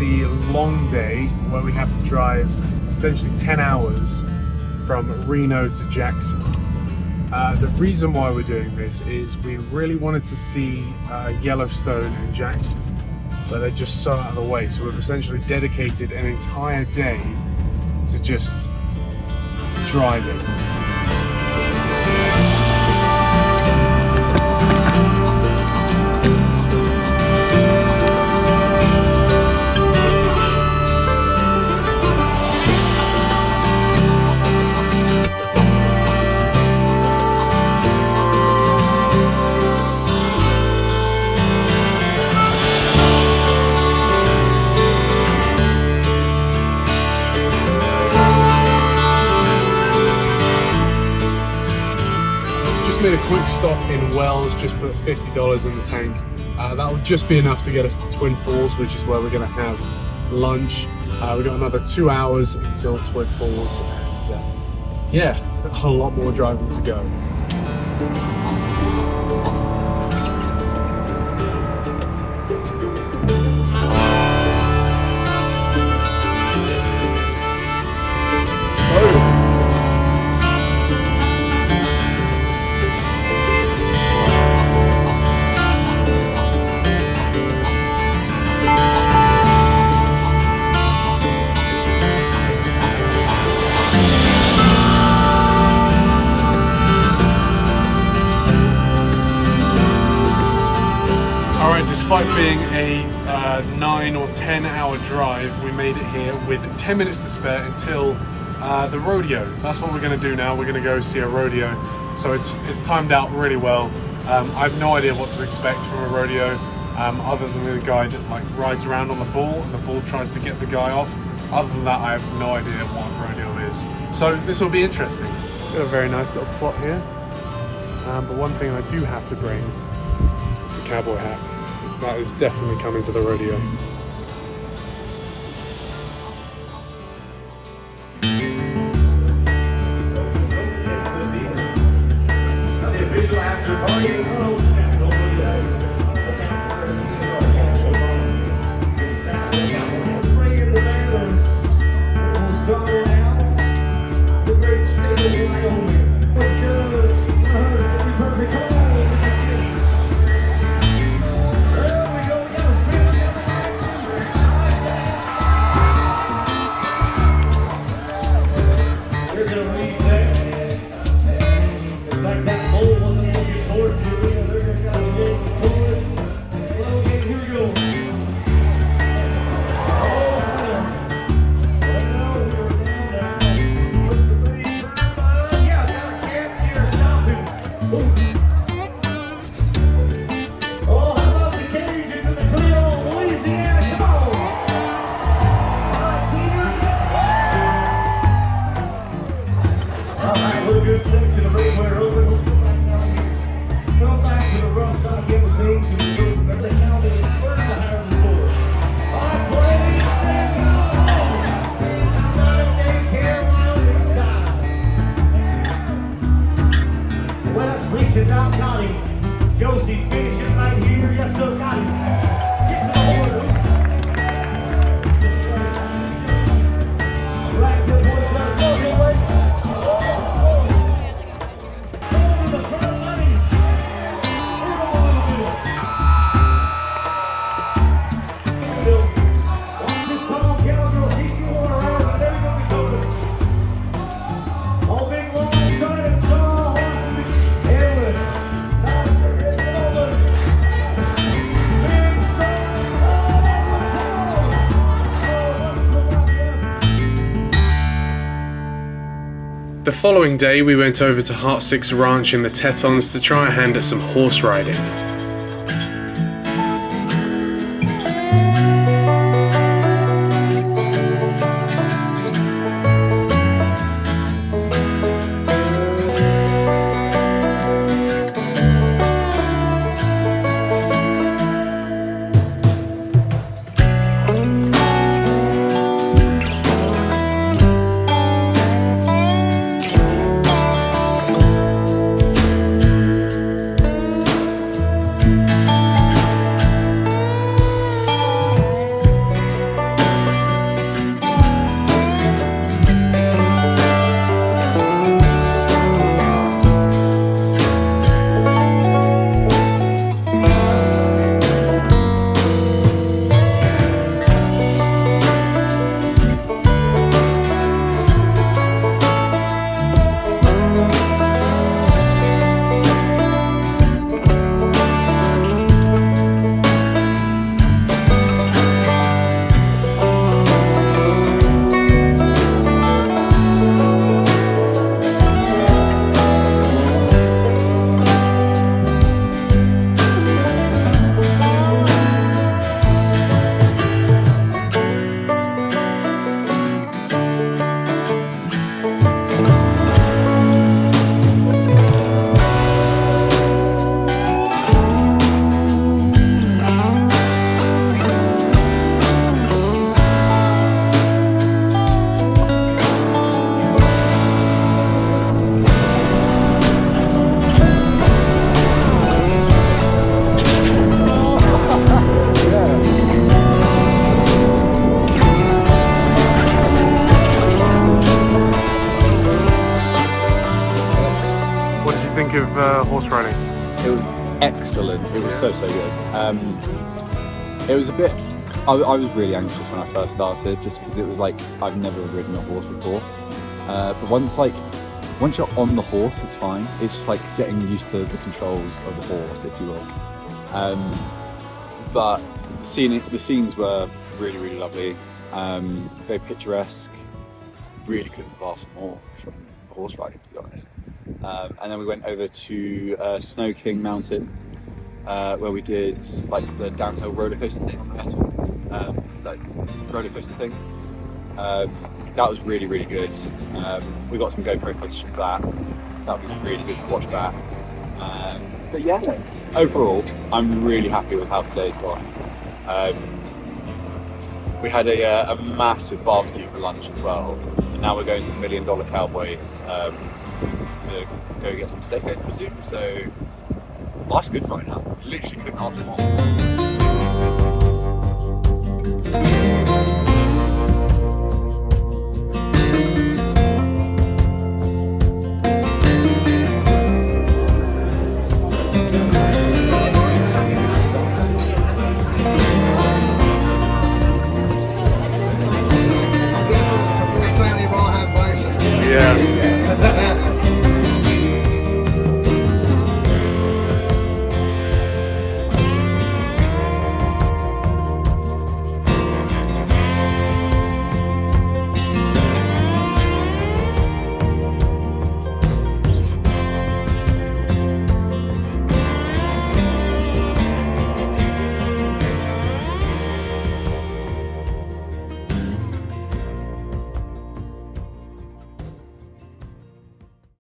the long day where we have to drive essentially 10 hours from Reno to Jackson. The reason why we're doing this is we really wanted to see Yellowstone and Jackson, but they're just so out of the way. So we've essentially dedicated an entire day to just driving. Made a quick stop in Wells, just put $50 in the tank. That will just be enough to get us to Twin Falls, which is where we're going to have lunch. We've got another 2 hours until Twin Falls, and yeah, a lot more driving to go. Despite being a 9 or 10 hour drive, we made it here with 10 minutes to spare until the rodeo. That's what we're going to do now. We're going to go see a rodeo. So it's timed out really well. I have no idea what to expect from a rodeo, other than the guy that like rides around on the bull and the bull tries to get the guy off. Other than that, I have no idea what a rodeo is. So this will be interesting. Got a very nice little plot here. But one thing I do have to bring is the cowboy hat. That is definitely coming to the rodeo. The following day we went over to Heart 6 Ranch in the Tetons to try a hand at some horse riding. horse riding? It was excellent. It was so good. It was a bit. I was really anxious when I first started, just because it was like I've never ridden a horse before. But once you're on the horse, it's fine. It's just like getting used to the controls of the horse, if you will. But the scenes were really lovely. Very picturesque. Really couldn't have asked more from horse riding, to be honest. And then we went over to Snow King Mountain, where we did like the downhill roller coaster thing on the metal, like roller coaster thing. That was really good. We got some GoPro footage of that, so that was really good to watch back. But yeah, overall, I'm really happy with how today's gone. We had a massive barbecue for lunch as well, and now we're going to $1 Million Cowboy to go get some steak, I presume. So life's good right now. Literally couldn't ask for more.